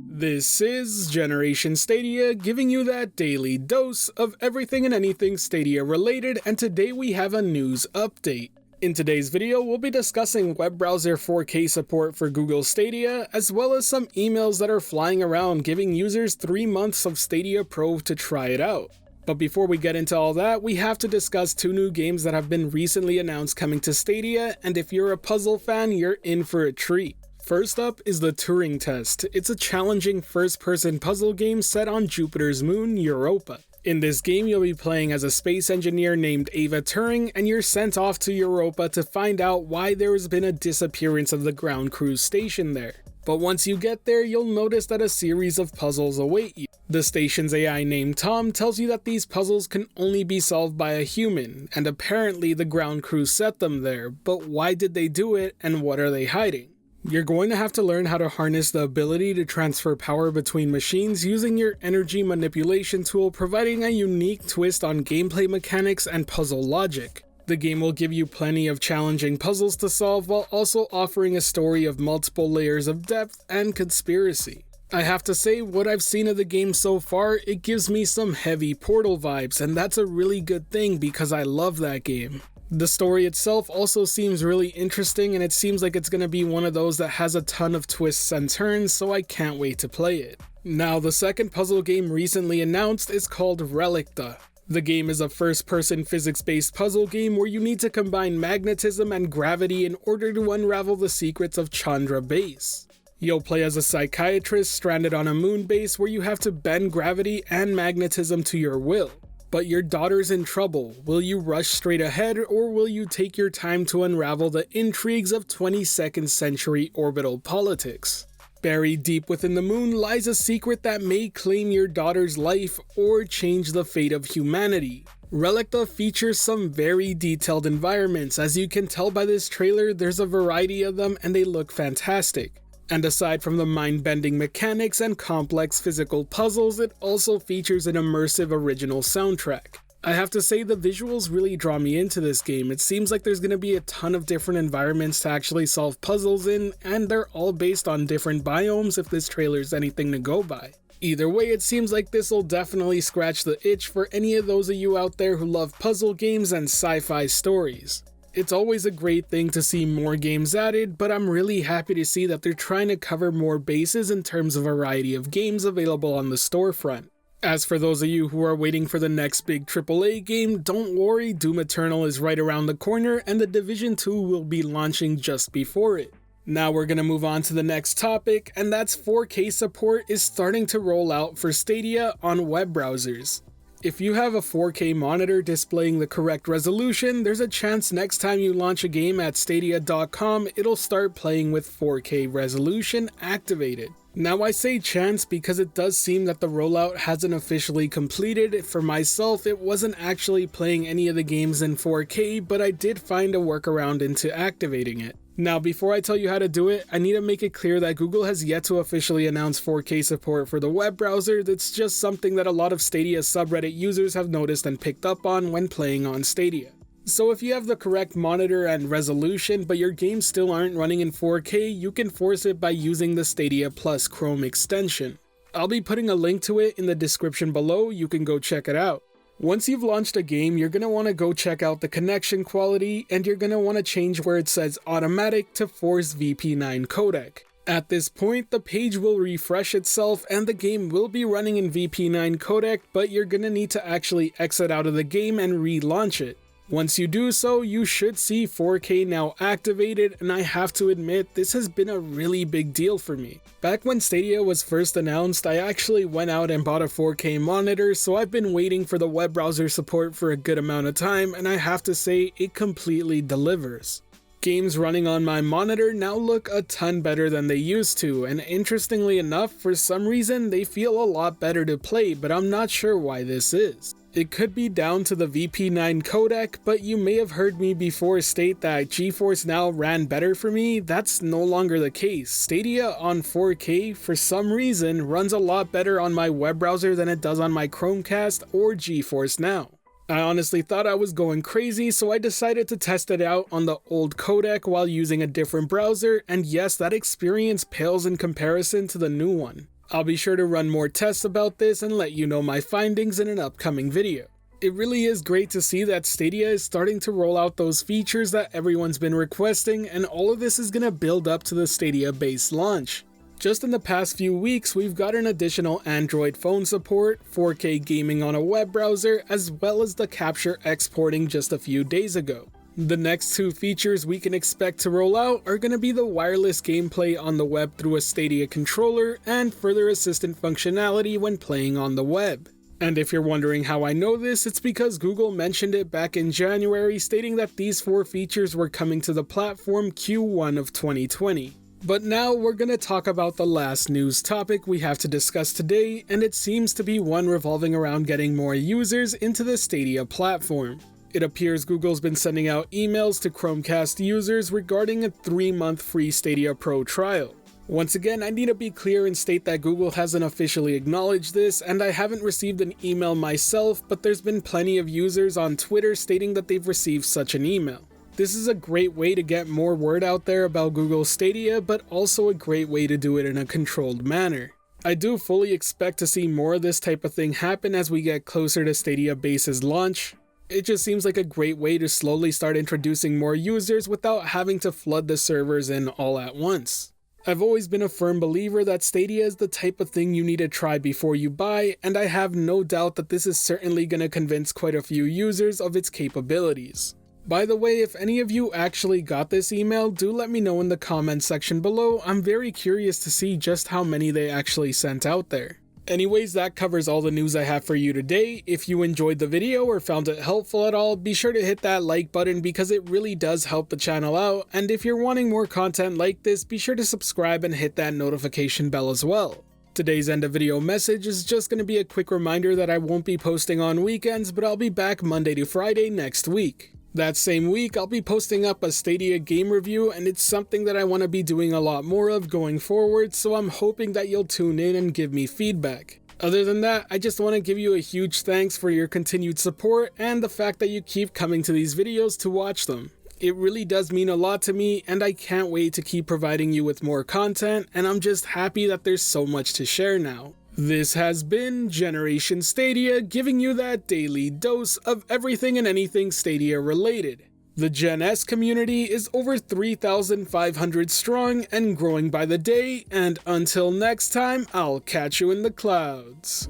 This is Generation Stadia, giving you that daily dose of everything and anything Stadia related, and today we have a news update. In today's video, we'll be discussing web browser 4K support for Google Stadia, as well as some emails that are flying around giving users 3 months of Stadia Pro to try it out. But before we get into all that, we have to discuss 2 new games that have been recently announced coming to Stadia, and if you're a puzzle fan, you're in for a treat. First up is the Turing Test. It's a challenging first-person puzzle game set on Jupiter's moon, Europa. In this game, you'll be playing as a space engineer named Ava Turing, and you're sent off to Europa to find out why there has been a disappearance of the ground crew stationed there. But once you get there, you'll notice that a series of puzzles await you. The station's AI named Tom tells you that these puzzles can only be solved by a human, and apparently the ground crew set them there, but why did they do it, and what are they hiding? You're going to have to learn how to harness the ability to transfer power between machines using your energy manipulation tool, providing a unique twist on gameplay mechanics and puzzle logic. The game will give you plenty of challenging puzzles to solve while also offering a story of multiple layers of depth and conspiracy. I have to say, what I've seen of the game so far, it gives me some heavy Portal vibes, and that's a really good thing because I love that game. The story itself also seems really interesting, and it seems like it's going to be one of those that has a ton of twists and turns, so I can't wait to play it. Now, the second puzzle game recently announced is called Relicta. The game is a first-person physics-based puzzle game where you need to combine magnetism and gravity in order to unravel the secrets of Chandra Base. You'll play as a psychiatrist stranded on a moon base where you have to bend gravity and magnetism to your will. But your daughter's in trouble. Will you rush straight ahead, or will you take your time to unravel the intrigues of 22nd century orbital politics? Buried deep within the moon lies a secret that may claim your daughter's life or change the fate of humanity. Relicta features some very detailed environments. As you can tell by this trailer, there's a variety of them and they look fantastic. And aside from the mind-bending mechanics and complex physical puzzles, it also features an immersive original soundtrack. I have to say the visuals really draw me into this game. It seems like there's going to be a ton of different environments to actually solve puzzles in, and they're all based on different biomes if this trailer's anything to go by. Either way, it seems like this will definitely scratch the itch for any of those of you out there who love puzzle games and sci-fi stories. It's always a great thing to see more games added, but I'm really happy to see that they're trying to cover more bases in terms of variety of games available on the storefront. As for those of you who are waiting for the next big AAA game, don't worry, Doom Eternal is right around the corner and The Division 2 will be launching just before it. Now we're going to move on to the next topic, and that's 4K support is starting to roll out for Stadia on web browsers. If you have a 4K monitor displaying the correct resolution, there's a chance next time you launch a game at Stadia.com, it'll start playing with 4K resolution activated. Now I say chance because it does seem that the rollout hasn't officially completed. For myself, it wasn't actually playing any of the games in 4K, but I did find a workaround into activating it. Now, before I tell you how to do it, I need to make it clear that Google has yet to officially announce 4K support for the web browser. That's just something that a lot of Stadia subreddit users have noticed and picked up on when playing on Stadia. So if you have the correct monitor and resolution, but your games still aren't running in 4K, you can force it by using the Stadia Plus Chrome extension. I'll be putting a link to it in the description below, you can go check it out. Once you've launched a game, you're going to want to go check out the connection quality, and you're going to want to change where it says automatic to force VP9 codec. At this point, the page will refresh itself and the game will be running in VP9 codec, but you're going to need to actually exit out of the game and relaunch it. Once you do so, you should see 4K now activated, and I have to admit, this has been a really big deal for me. Back when Stadia was first announced, I actually went out and bought a 4K monitor, so I've been waiting for the web browser support for a good amount of time, and I have to say, it completely delivers. Games running on my monitor now look a ton better than they used to, and interestingly enough, for some reason, they feel a lot better to play, but I'm not sure why this is. It could be down to the VP9 codec, but you may have heard me before state that GeForce Now ran better for me. That's no longer the case. Stadia on 4K, for some reason, runs a lot better on my web browser than it does on my Chromecast or GeForce Now. I honestly thought I was going crazy, so I decided to test it out on the old codec while using a different browser, and yes, that experience pales in comparison to the new one. I'll be sure to run more tests about this and let you know my findings in an upcoming video. It really is great to see that Stadia is starting to roll out those features that everyone's been requesting, and all of this is going to build up to the Stadia base launch. Just in the past few weeks, we've gotten additional Android phone support, 4K gaming on a web browser, as well as the capture exporting just a few days ago. The next two features we can expect to roll out are going to be the wireless gameplay on the web through a Stadia controller and further assistant functionality when playing on the web. And if you're wondering how I know this, it's because Google mentioned it back in January, stating that these 4 features were coming to the platform Q1 of 2020. But now we're going to talk about the last news topic we have to discuss today, and it seems to be one revolving around getting more users into the Stadia platform. It appears Google's been sending out emails to Chromecast users regarding a 3-month free Stadia Pro trial. Once again, I need to be clear and state that Google hasn't officially acknowledged this, and I haven't received an email myself, but there's been plenty of users on Twitter stating that they've received such an email. This is a great way to get more word out there about Google Stadia, but also a great way to do it in a controlled manner. I do fully expect to see more of this type of thing happen as we get closer to Stadia Base's launch. It just seems like a great way to slowly start introducing more users without having to flood the servers in all at once. I've always been a firm believer that Stadia is the type of thing you need to try before you buy, and I have no doubt that this is certainly going to convince quite a few users of its capabilities. By the way, if any of you actually got this email, do let me know in the comment section below. I'm very curious to see just how many they actually sent out there. Anyways, that covers all the news I have for you today. If you enjoyed the video or found it helpful at all, be sure to hit that like button because it really does help the channel out. And if you're wanting more content like this, be sure to subscribe and hit that notification bell as well. Today's end of video message is just going to be a quick reminder that I won't be posting on weekends, but I'll be back Monday to Friday next week. That same week, I'll be posting up a Stadia game review, and it's something that I want to be doing a lot more of going forward, so I'm hoping that you'll tune in and give me feedback. Other than that, I just want to give you a huge thanks for your continued support and the fact that you keep coming to these videos to watch them. It really does mean a lot to me, and I can't wait to keep providing you with more content, and I'm just happy that there's so much to share now. This has been Generation Stadia, giving you that daily dose of everything and anything Stadia related. The Gen S community is over 3,500 strong and growing by the day, and until next time, I'll catch you in the clouds.